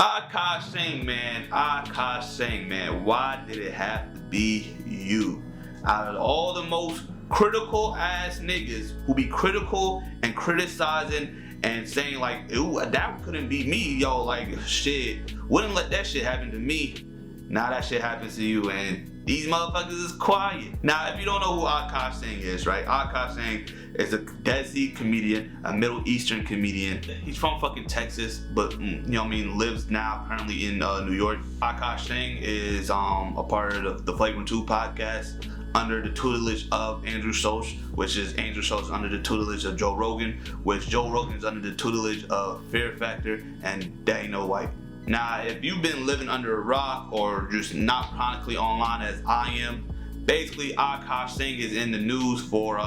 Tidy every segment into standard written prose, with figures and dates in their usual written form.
Akaash Singh, man. Akaash Singh, man. Why did it have to be you? Out of all the most critical ass niggas who be critical and criticizing and saying like, ooh, that couldn't be me, yo, like, shit, wouldn't let that shit happen to me. Now that shit happens to you, and these motherfuckers is quiet. Now, if you don't know who Akaash Singh is, right? Akaash Singh is a Desi comedian, a Middle Eastern comedian. He's from fucking Texas, but you know what I mean, lives now currently in New York. Akaash Singh is a part of the Flagrant 2 podcast under the tutelage of Andrew Schultz, which is Andrew Schultz under the tutelage of Joe Rogan, which Joe Rogan is under the tutelage of Fear Factor and Dana White. Now, if you've been living under a rock or just not chronically online as I am, basically Akaash Singh is in the news for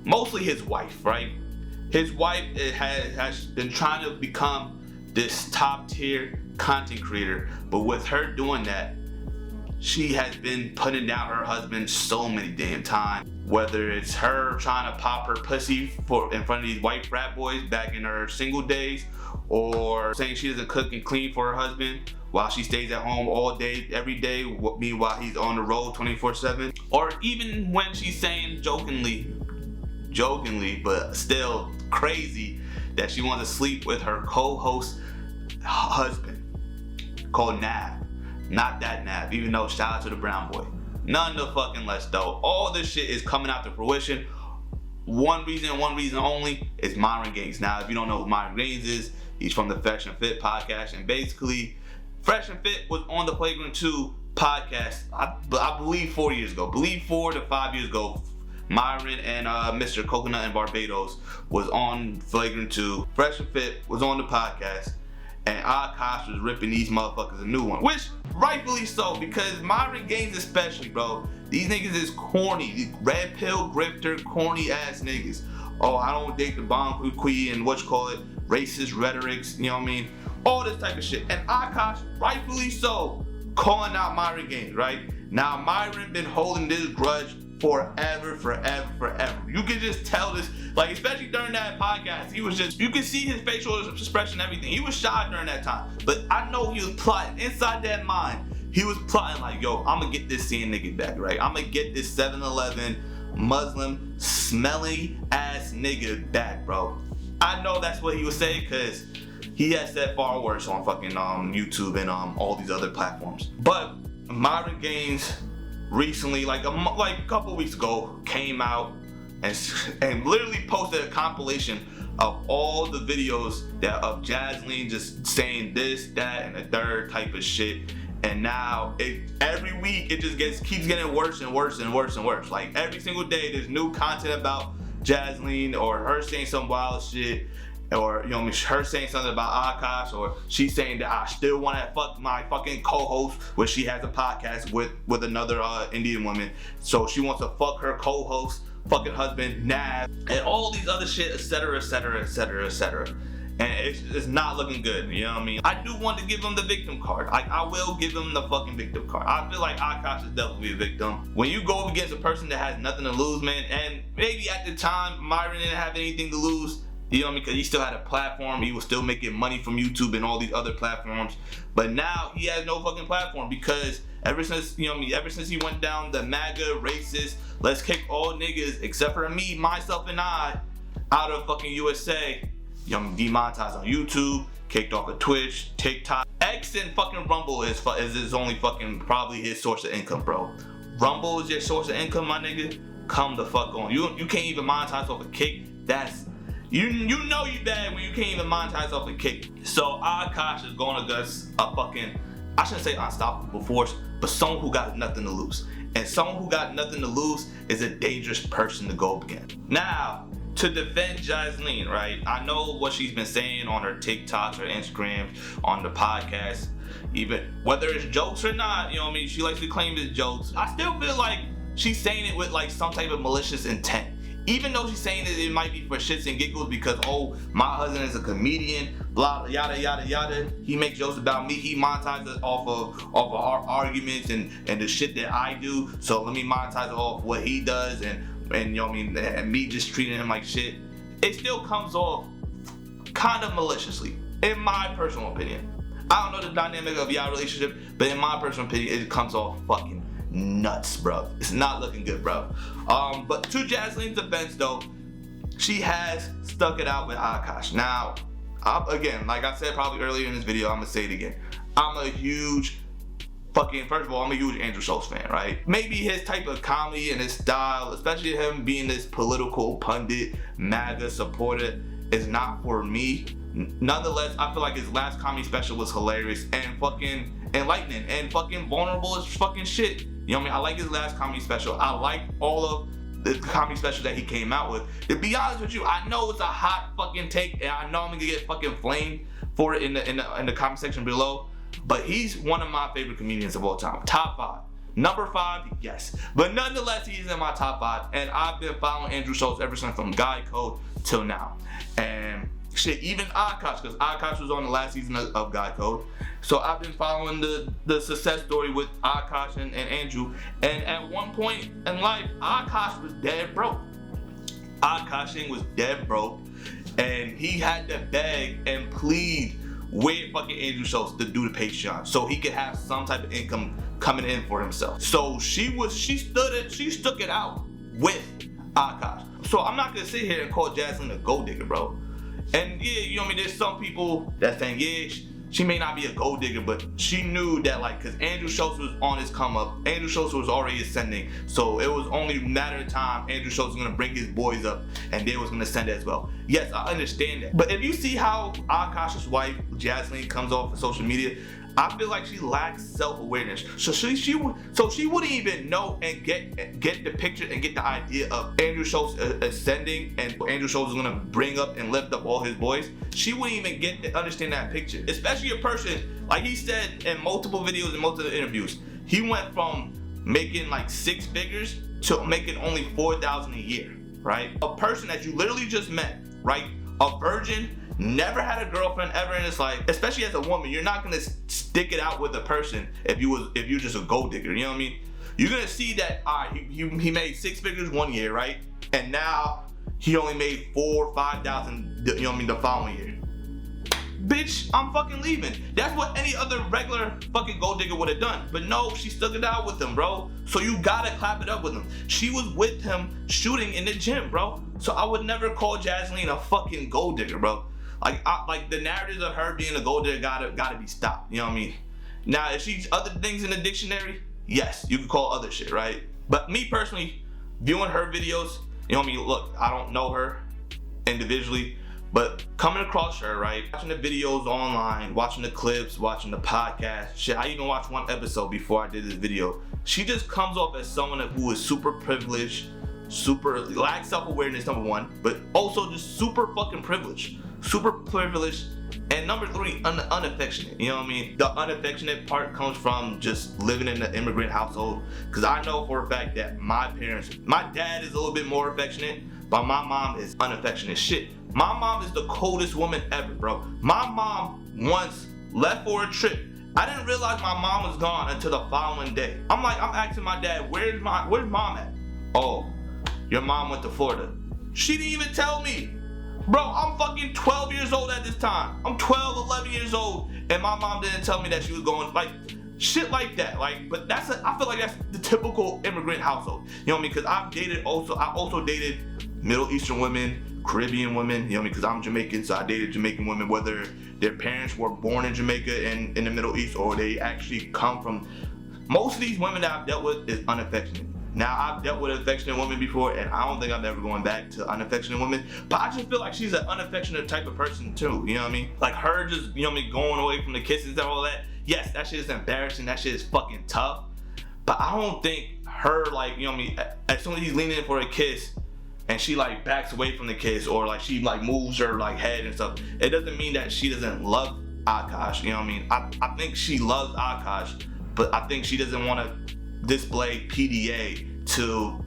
mostly his wife, right? His wife has been trying to become this top tier content creator, but with her doing that, she has been putting down her husband so many damn times. Whether it's her trying to pop her pussy in front of these white frat boys back in her single days, or saying she doesn't cook and clean for her husband while she stays at home all day, every day, meanwhile he's on the road 24/7. Or even when she's saying jokingly, but still crazy, that she wants to sleep with her co-host husband called Nav. Not that Nav, even though shout out to the brown boy. None the fucking less though. All this shit is coming out to fruition. One reason only is Myron Gaines. Now, if you don't know who Myron Gaines is, he's from the Fresh and Fit podcast, and basically, Fresh and Fit was on the Flagrant 2 podcast, I believe 4 years ago. 4 to 5 years ago, Myron and Mr. Coconut in Barbados was on Flagrant 2. Fresh and Fit was on the podcast, and Akaash was ripping these motherfuckers a new one, which rightfully so, because Myron Gaines especially, bro, these niggas is corny, these red pill grifter, corny ass niggas. Oh, I don't date the bomb queen and racist rhetorics, you know what I mean? All this type of shit. And Akaash, rightfully so, calling out Myron Gaines, right? Now, Myron been holding this grudge forever. You can just tell this, like, especially during that podcast, he was just, you can see his facial expression, everything. He was shy during that time, but I know he was plotting inside that mind. He was plotting like, yo, I'm gonna get this seeing nigga back, right? I'm gonna get this 7-Eleven Muslim smelly ass nigga back, bro. I know that's what he was saying, because he has said far worse on fucking YouTube and all these other platforms. But Myron Gaines recently, like a couple weeks ago, came out and literally posted a compilation of all the videos of Jasleen just saying this, that, and the third type of shit. And now every week it just keeps getting worse and worse. Like every single day there's new content about Jasleen, or her saying some wild shit, or you know, her saying something about Akaash, or she's saying that I still want to fuck my fucking co-host, where she has a podcast with another Indian woman, so she wants to fuck her co-host fucking husband Nav, and all these other shit, etc. And it's not looking good, you know what I mean? I do want to give him the victim card. I will give him the fucking victim card. I feel like Akaash is definitely a victim. When you go against a person that has nothing to lose, man, and maybe at the time Myron didn't have anything to lose, you know what I mean? Because he still had a platform. He was still making money from YouTube and all these other platforms. But now he has no fucking platform, because ever since, you know what I mean, ever since he went down the MAGA racist, let's kick all niggas except for me, myself, and I out of fucking USA. You know, demonetized on YouTube, kicked off of Twitch, TikTok. X and fucking Rumble is his only fucking, probably his source of income, bro. Rumble is your source of income, my nigga. Come the fuck on. You can't even monetize off a kick. That's, you know you bad when you can't even monetize off a kick. So Akaash is going against a fucking, I shouldn't say unstoppable force, but someone who got nothing to lose. And someone who got nothing to lose is a dangerous person to go against. Now, to defend Jasleen, right? I know what she's been saying on her TikToks or Instagrams, on the podcast, even whether it's jokes or not, you know what I mean? She likes to claim it's jokes. I still feel like she's saying it with like some type of malicious intent. Even though she's saying that it might be for shits and giggles because, oh, my husband is a comedian, blah, yada, yada, yada. He makes jokes about me. He monetizes off of our arguments and the shit that I do. So let me monetize it off what he does and you know what I mean, and me just treating him like shit. It still comes off kind of maliciously, in my personal opinion. I don't know the dynamic of y'all relationship, but in my personal opinion, it comes off fucking nuts, bro. It's not looking good, bro. But to Jaslyne's defense, though, she has stuck it out with Akaash. Now, again, like I said probably earlier in this video, I'm gonna say it again. I'm a huge first of all, I'm a huge Andrew Schulz fan, right? Maybe his type of comedy and his style, especially him being this political pundit, MAGA supporter, is not for me. Nonetheless, I feel like his last comedy special was hilarious and fucking enlightening and fucking vulnerable as fucking shit. You know what I mean? I like his last comedy special. I like all of the comedy special that he came out with. To be honest with you, I know it's a hot fucking take, and I know I'm gonna get fucking flamed for it in the comment section below. But he's one of my favorite comedians of all time. Top 5. Number 5, yes. But nonetheless, he's in my top 5. And I've been following Andrew Schulz ever since from Guy Code till now. And shit, even Akaash, because Akaash was on the last season of Guy Code. So I've been following the success story with Akaash and Andrew. And at one point in life, Akaash was dead broke. Akaash Singh was dead broke. And he had to beg and plead with fucking Andrew Schulz to do the Patreon so he could have some type of income coming in for himself. So she stuck it out with Akaash. So I'm not gonna sit here and call Jaslyne a gold digger, bro. And yeah, you know what I mean, there's some people that think, yeah, she may not be a gold digger, but she knew that, like, because Andrew Schulz was on his come up, Andrew Schulz was already ascending, so it was only a matter of time Andrew Schulz was gonna bring his boys up and they was gonna ascend as well. Yes, I understand that. But if you see how Akaash's wife, Jaslyne, comes off of social media, I feel like she lacks self-awareness. So she wouldn't even know and get the picture and get the idea of Andrew Schulz ascending and Andrew Schulz is gonna bring up and lift up all his boys. She wouldn't even get to understand that picture. Especially a person, like he said in multiple videos and multiple interviews, he went from making like 6 figures to making only 4,000 a year, right? A person that you literally just met, right? A virgin, never had a girlfriend ever in his life. Especially as a woman, you're not gonna stick it out with a person if you're just a gold digger. You know what I mean? You're gonna see that, all right, he made 6 figures one year, right? And now he only made 4,000 or 5,000. You know what I mean? The following year. Bitch, I'm fucking leaving. That's what any other regular fucking gold digger would have done. But no, she stuck it out with him, bro. So you gotta clap it up with him. She was with him shooting in the gym, bro. So I would never call Jaslyne a fucking gold digger, bro. Like the narratives of her being a gold digger gotta be stopped. You know what I mean? Now, if she's other things in the dictionary, yes, you can call other shit, right? But me personally, viewing her videos, you know what I mean? Look, I don't know her individually, but coming across her, right? Watching the videos online, watching the clips, watching the podcast, shit, I even watched one episode before I did this video. She just comes off as someone who is super privileged, super lacks self-awareness, number 1, but also just super fucking privileged. Super privileged, and number 3, unaffectionate. You know what I mean? The unaffectionate part comes from just living in an immigrant household, because I know for a fact that my dad is a little bit more affectionate, but my mom is unaffectionate shit. My mom is the coldest woman ever, bro. My mom once left for a trip. I didn't realize my mom was gone until the following day. I'm asking my dad, where's mom at? Oh, your mom went to Florida. She didn't even tell me. Bro, I'm fucking 12 years old at this time. I'm 12, 11 years old, and my mom didn't tell me that she was going, like, shit like that. Like, but I feel like that's the typical immigrant household. You know what I mean? Because I also dated Middle Eastern women, Caribbean women, you know what I mean? Because I'm Jamaican, so I dated Jamaican women, whether their parents were born in Jamaica and in the Middle East, or they actually come from. Most of these women that I've dealt with is unaffectionate. Now, I've dealt with affectionate women before, and I don't think I'm ever going back to unaffectionate women, but I just feel like she's an unaffectionate type of person too, you know what I mean? Like her just, you know what I mean, going away from the kisses and all that. Yes, that shit is embarrassing, that shit is fucking tough, but I don't think her, like, you know what I mean, as soon as he's leaning in for a kiss, and she like backs away from the kiss, or like she like moves her like head and stuff, it doesn't mean that she doesn't love Akaash, you know what I mean? I think she loves Akaash, but I think she doesn't want to display PDA to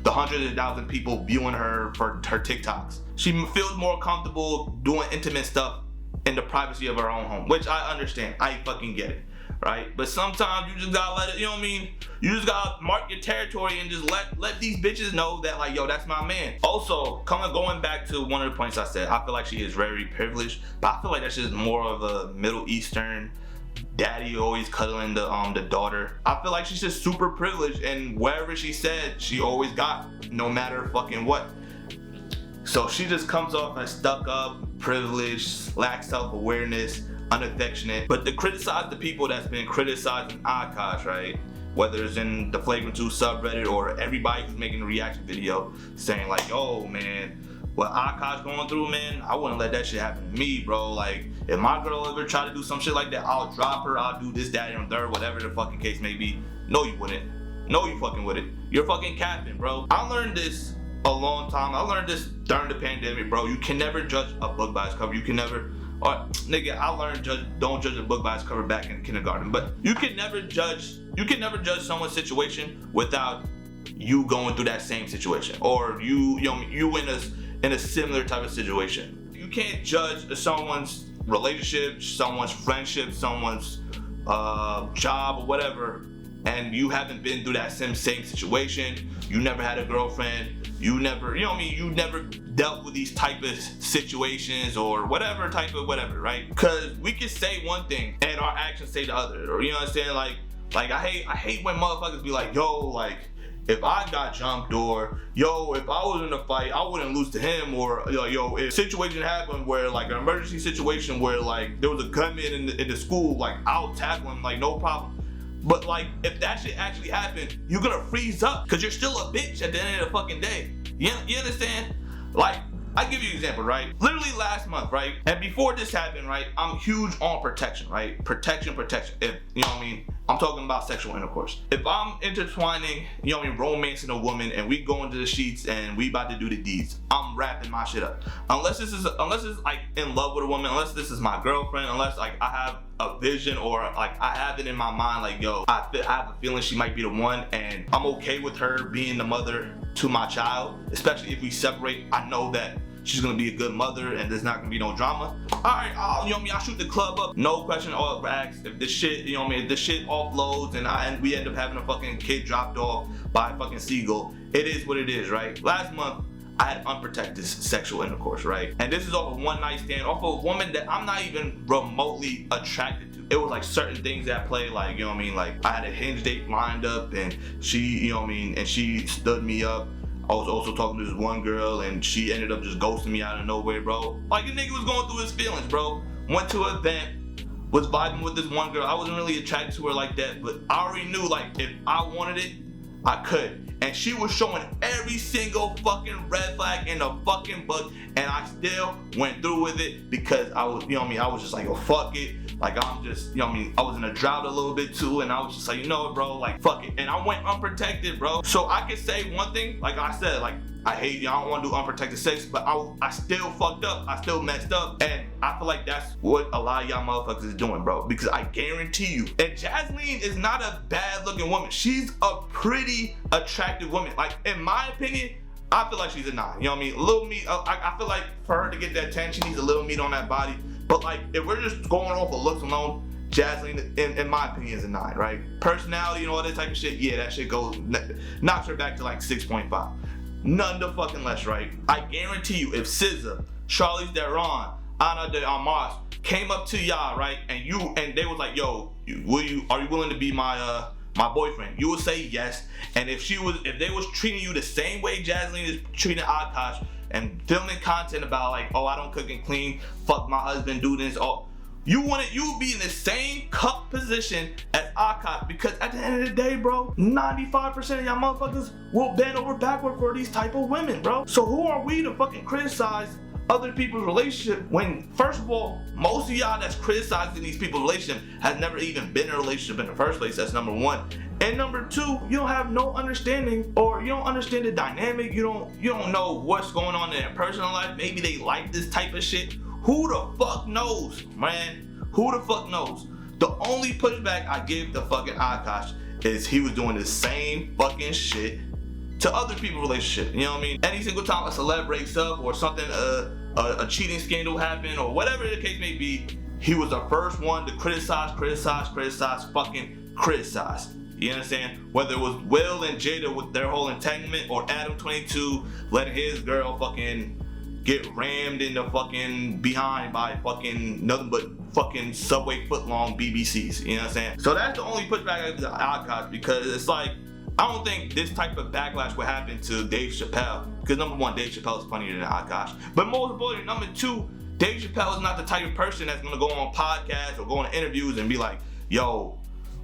the hundreds of thousands of people viewing her for her TikToks. She feels more comfortable doing intimate stuff in the privacy of her own home, which I understand. I fucking get it. right? But sometimes you just gotta let it, you know what I mean? You just gotta mark your territory and just let these bitches know that, like, yo, that's my man. Also, going back to one of the points I said, I feel like she is very privileged, but I feel like that's just more of a Middle Eastern daddy always cuddling the daughter. I feel like she's just super privileged, and wherever she said, she always got, no matter fucking what. So she just comes off as stuck up, privileged, lacks self-awareness, unaffectionate. But to criticize the people that's been criticizing Akaash, right? Whether it's in the Flagrant 2 subreddit or everybody who's making a reaction video saying like, oh man, what Akaash going through, man, I wouldn't let that shit happen to me, bro. Like, if my girl ever try to do some shit like that, I'll drop her, I'll do this, that, and third, whatever the fucking case may be. No, you wouldn't. No, you fucking wouldn't. You're fucking capping, bro. I learned this a long time. I learned this during the pandemic, bro. You can never judge a book by its cover. You can never, or nigga, I learned don't judge a book by its cover back in kindergarten. But you can never judge someone's situation without you going through that same situation, or you in a similar type of situation. You can't judge someone's relationship, someone's friendship, someone's job or whatever, and you haven't been through that same situation. You never had a girlfriend. You never, you never dealt with these type of situations or whatever type of whatever, right? Because we can say one thing and our actions say the other, or you know what I'm saying? Like I hate when motherfuckers be like, yo, like, if I got jumped, or yo, if I was in a fight, I wouldn't lose to him, or yo, if a situation happened where, like, an emergency situation where, like, there was a gunman in the school, like, I'll tackle him, like, no problem. But, like, if that shit actually happened, you're gonna freeze up, because you're still a bitch at the end of the fucking day. You understand? Like, I give you an example, right? Literally last month, right? And before this happened, right? I'm huge on protection, right? Protection. If, you know what I mean? I'm talking about sexual intercourse. If I'm intertwining, you know what I mean, romancing a woman, and we go into the sheets and we about to do the deeds, I'm wrapping my shit up. Unless it's like in love with a woman, unless this is my girlfriend, unless like I have a vision or like I have it in my mind, like, yo, I have a feeling she might be the one, and I'm okay with her being the mother to my child, especially if we separate. I know that she's gonna be a good mother and there's not gonna be no drama. Alright, you know what I mean, I'll shoot the club up, no question or asked. If the shit, you know what I mean, if the shit offloads and we end up having a fucking kid dropped off by a fucking seagull, it is what it is, right? Last month, I had unprotected sexual intercourse, right? And this is off of one night stand, off of a woman that I'm not even remotely attracted to. It was like certain things at play, like, you know what I mean, like I had a hinge date lined up and she, you know what I mean, and she stood me up. I was also talking to this one girl and she ended up just ghosting me out of nowhere, bro. Like, the nigga was going through his feelings, bro. Went to an event, was vibing with this one girl. I wasn't really attracted to her like that, but I already knew, like, if I wanted it, I could. And she was showing every single fucking red flag in the fucking book, and I still went through with it because I was, you know what I mean, I was just like, oh, fuck it. Like, I'm just, you know what I mean, I was in a drought a little bit too, and I was just like, you know what, bro, like, fuck it. And I went unprotected, bro. So I can say one thing, like I said, like, I hate you, I don't want to do unprotected sex, but I still fucked up, I still messed up, and I feel like that's what a lot of y'all motherfuckers is doing, bro, because I guarantee you, and Jasmine is not a bad looking woman, she's a pretty attractive woman. Like, in my opinion, I feel like she's a 9, you know what I mean, a little meat. I feel like for her to get that 10, she needs a little meat on that body. But like, if we're just going off of looks alone, Jasmine, in my opinion, is a 9, right? Personality and all that type of shit, yeah, that shit knocks her back to like 6.5. None the fucking less, right? I guarantee you, if SZA, Charlize Theron, Ana de Armas came up to y'all, right, and they was like, yo, are you willing to be my boyfriend? You would say yes. And if they was treating you the same way Jasmine is treating Akaash, and filming content about like, oh, I don't cook and clean, fuck my husband, do this, oh, you would be in the same cup position as Akaash, because at the end of the day, bro, 95% of y'all motherfuckers will bend over backward for these type of women, bro. So who are we to fucking criticize other people's relationship when, first of all, most of y'all that's criticizing these people's relationship has never even been in a relationship in the first place? That's number one. And number two, you don't have no understanding, or you don't understand the dynamic. You don't know what's going on in their personal life. Maybe they like this type of shit. Who the fuck knows, man? Who the fuck knows? The only pushback I give to fucking Akaash is he was doing the same fucking shit to other people's relationship. You know what I mean? Any single time a celeb breaks up or something, a cheating scandal happened or whatever the case may be, he was the first one to criticize, fucking criticize. You understand? Whether it was Will and Jada with their whole entanglement, or Adam 22 letting his girl fucking get rammed in the fucking behind by fucking nothing but fucking Subway footlong BBCs. You know what I'm saying? So that's the only pushback I give to Akaash, because it's like, I don't think this type of backlash would happen to Dave Chappelle, because number one, Dave Chappelle is funnier than Akaash. But most importantly, number two, Dave Chappelle is not the type of person that's gonna go on podcasts or go on interviews and be like, yo,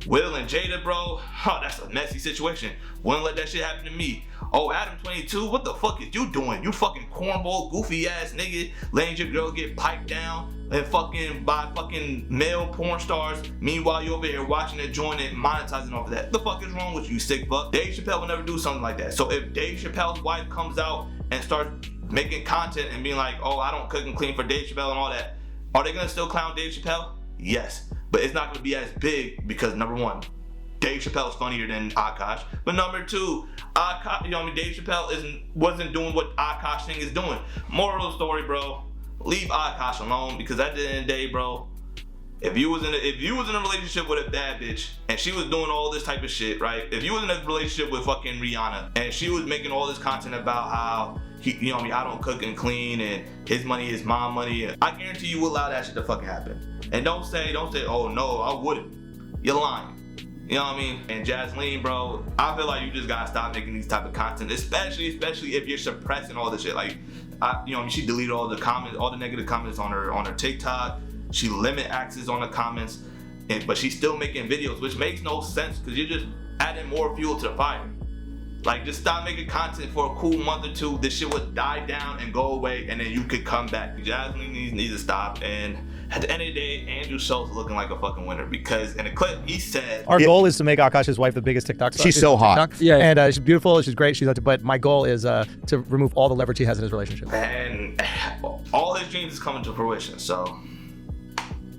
Will and Jada, bro, that's a messy situation. Wouldn't let that shit happen to me. Oh, Adam 22, what the fuck is you doing? You fucking cornball, goofy ass nigga, letting your girl get piped down and fucking by fucking male porn stars. Meanwhile, you over here watching it, joining it, monetizing off of that. What the fuck is wrong with you, sick fuck? Dave Chappelle will never do something like that. So if Dave Chappelle's wife comes out and starts making content and being like, oh, I don't cook and clean for Dave Chappelle and all that, are they gonna still clown Dave Chappelle? Yes, but it's not gonna be as big, because number one, Dave Chappelle is funnier than Akaash. But number two, Dave Chappelle wasn't doing what Akaash Singh is doing. Moral of the story, bro, leave Akaash alone, because at the end of the day, bro, if you was in a relationship with a bad bitch and she was doing all this type of shit, right? If you was in a relationship with fucking Rihanna and she was making all this content about how I don't cook and clean and his money is my money, I guarantee you will allow that shit to fucking happen. And don't say, oh no, I wouldn't. You're lying. You know what I mean? And Jasleen, bro, I feel like you just gotta stop making these type of content, especially if you're suppressing all this shit. Like, she deleted all the comments, all the negative comments on her TikTok. She limit access on the comments, but she's still making videos, which makes no sense, because you're just adding more fuel to the fire. Like, just stop making content for a cool month or two. This shit would die down and go away, and then you could come back. Jasleen needs to stop. And at the end of the day, Andrew Schultz looking like a fucking winner, because in the clip he said, our goal is to make Akaash's wife the biggest TikTok star. She's so hot. Yeah, and she's beautiful, she's great, but my goal is to remove all the leverage he has in his relationship. And all his dreams is coming to fruition, so